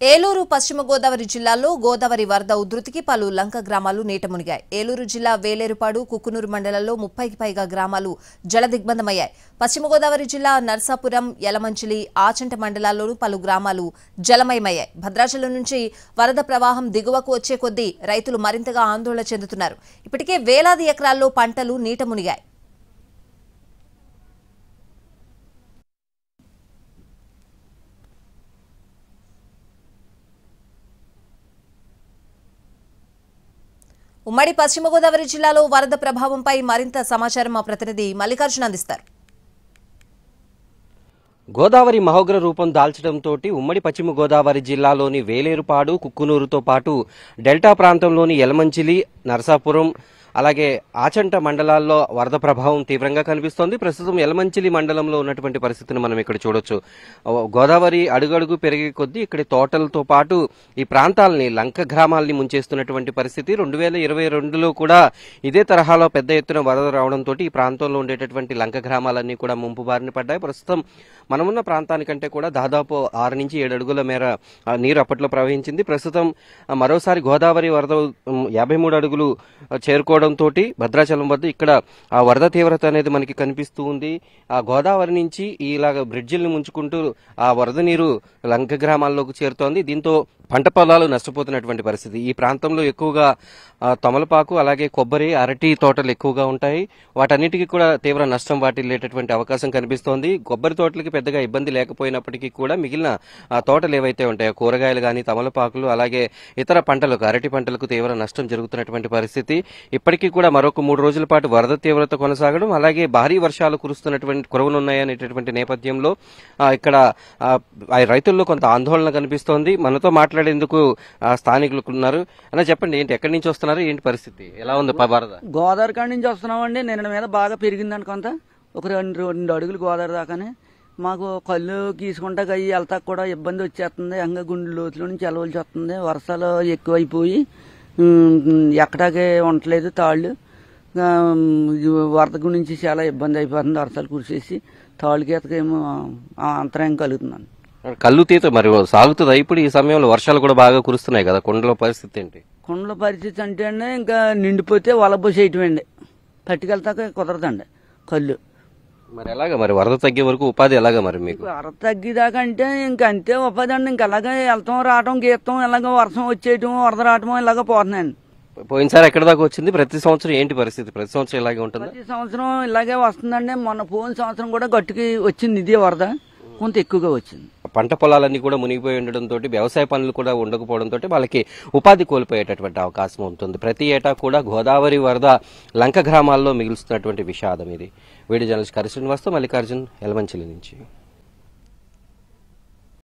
ఏలూరు పశ్చిమ గోదావరి జిల్లాలో గోదావరి వరద ఉధృతికి పలు లంక గ్రామాలు నీట మునిగాయి. ఏలూరు జిల్లా వేలేరుపాడు, కుక్కునూరు మండలాల్లో 30కి పైగా గ్రామాలు జలదిగ్బంధమయ్యాయి. పశ్చిమ గోదావరి జిల్లా నర్సాపురం, యలమంచిలి, ఆచంట మండలాల్లోనూ పలు గ్రామాలు జలమయమయ్యాయి. భద్రాచలం నుంచి వరద ప్రవాహం దిగువకు వచ్చే కొద్దీ రైతులు మరింతగా ఆందోళన చెందుతున్నారు. ఇప్పటికే వేలాది ఎకరాల్లో పంటలు నీట మునిగాయి. ఉమ్మడి పశ్చిమ గోదావరి జిల్లాలో వరద ప్రభావంపై మరింత సమాచారం మా ప్రతినిధి మల్లికార్జున అందిస్తారు. గోదావరి మహోగ్ర రూపం దాల్చడంతో ఉమ్మడి పశ్చిమ గోదావరి జిల్లాలోని వేలేరుపాడు, కుక్కునూరుతో పాటు డెల్టా ప్రాంతంలోని యలమంచిలి, నరసాపురం, అలాగే ఆచంట మండలాల్లో వరద ప్రభావం తీవ్రంగా కనిపిస్తోంది. ప్రస్తుతం యలమంచిలి మండలంలో ఉన్నటువంటి పరిస్థితిని మనం ఇక్కడ చూడొచ్చు. గోదావరి అడుగడుగు పెరిగే కొద్దీ ఇక్కడి తోటలతో పాటు ఈ ప్రాంతాలని, లంక గ్రామాలని ముంచేస్తున్నటువంటి పరిస్థితి. 2022లో కూడా ఇదే తరహాలో పెద్ద ఎత్తున వరద రావడంతో ఈ ప్రాంతంలో ఉండేటటువంటి లంక గ్రామాలన్నీ కూడా ముంపు బారిన పడ్డాయి. ప్రస్తుతం మనమున్న ప్రాంతానికంటే కూడా దాదాపు 6 నుంచి 7 అడుగుల మేర నీరు అప్పట్లో ప్రవహించింది. ప్రస్తుతం మరోసారి గోదావరి వరద 53 అడుగులు చేరుకోవడంతో భద్రాచలం వద్ద ఇక్కడ ఆ వరద తీవ్రత అనేది మనకి కనిపిస్తూ ఉంది. ఆ గోదావరి నుంచి ఇలాగ బ్రిడ్జిల్ని ముంచుకుంటూ ఆ వరద నీరు లంక గ్రామాల్లోకి చేరుతోంది. దీంతో పంట పొలాలు నష్టపోతున్నటువంటి పరిస్థితి. ఈ ప్రాంతంలో ఎక్కువగా తమలపాకు, అలాగే కొబ్బరి, అరటి తోటలు ఎక్కువగా ఉంటాయి. వాటన్నిటికీ కూడా తీవ్ర నష్టం వాటిల్లేటటువంటి అవకాశం కనిపిస్తోంది. కొబ్బరి తోటలకి పెద్దగా ఇబ్బంది లేకపోయినప్పటికీ కూడా మిగిలిన తోటలు ఏవైతే ఉంటాయో, కూరగాయలు కానీ, తమలపాకులు, అలాగే ఇతర పంటలకు, అరటి పంటలకు తీవ్ర నష్టం జరుగుతున్నటువంటి పరిస్థితి. ఇప్పటికీ కూడా మరొక 3 రోజుల పాటు వరద తీవ్రత కొనసాగడం, అలాగే భారీ వర్షాలు కురుస్తున్నాయనేటటువంటి నేపథ్యంలో ఇక్కడ రైతుల్లో కొంత ఆందోళన కనిపిస్తోంది. మనతో మాట్లాడేందుకు స్థానికులు ఉన్నారు. అలా చెప్పండి, ఏంటి, ఎక్కడి నుంచి వస్తున్నారు, ఏంటి పరిస్థితి, ఎలా ఉంది వరద? గోదావరి కాడి నుంచి వస్తున్నామండి. నిన్న మీద బాగా పెరిగిందని కొంత ఒక 2 అడుగులు గోదావరి దాకానే. మాకు కళ్ళు గీసుకుంటా అయ్యి వెళ్తా కూడా ఇబ్బంది వచ్చేస్తుంది. అంగ గుండె లోతుల నుంచి వెళ్ళవలసి వస్తుంది. వర్షాలు ఎక్కువైపోయి ఎక్కడాకే ఉండట్లేదు తాళ్ళు. వరద గురించి చాలా ఇబ్బంది అయిపోతుంది. వర్షాలు కురిసేసి తాళ్ళు గీతకేమో అంతరాయం కలుగుతుందండి. కళ్ళు తీత మరి సాగుతుందా ఇప్పుడు? ఈ సమయంలో వర్షాలు కూడా బాగా కురుస్తున్నాయి కదా, కొండల పరిస్థితి ఏంటి? కొండల పరిస్థితి అంటే అండి, ఇంకా నిండిపోతే వలబోసేయటమండి. పట్టుకెళ్తాక కుదరదండి కళ్ళు. మరి ఎలాగా, మరి వరద తగ్గే వరకు ఉపాధి ఎలాగా మరి మీకు? వరద తగ్గిదాకా అంటే ఇంక అంతే ఉపాధి అండి. ఇంక అలాగే వెళ్తాం, రావటం, గీస్తాం, ఇలాగ వర్షం వచ్చేయటం, వరద రావటం ఇలాగ పోతున్నాయండి. పోయినసారి ఎక్కడ దాకా వచ్చింది? ప్రతి సంవత్సరం ఏంటి పరిస్థితి? ప్రతి సంవత్సరం ఇలాగే ఉంటుంది? ప్రతి సంవత్సరం ఇలాగే వస్తుందండి. మొన్న పోయిన సంవత్సరం కూడా గట్టుకి వచ్చింది ఇదే వరద, కొంత ఎక్కువగా వచ్చింది. పంట పొలాలన్నీ కూడా మునిగిపోయి ఉండడంతో, వ్యవసాయ పనులు కూడా ఉండకపోవడంతో వాళ్ళకి ఉపాధి కోల్పోయేటటువంటి అవకాశం ఉంటుంది. ప్రతి ఏటా కూడా గోదావరి వరద లంక గ్రామాల్లో మిగులుస్తున్నటువంటి విషాదం ఇది. వీడియో జర్నలిస్ట్ కరి శ్రీనివాస్తో మల్లికార్జున్, యలమంచిలి నుంచి.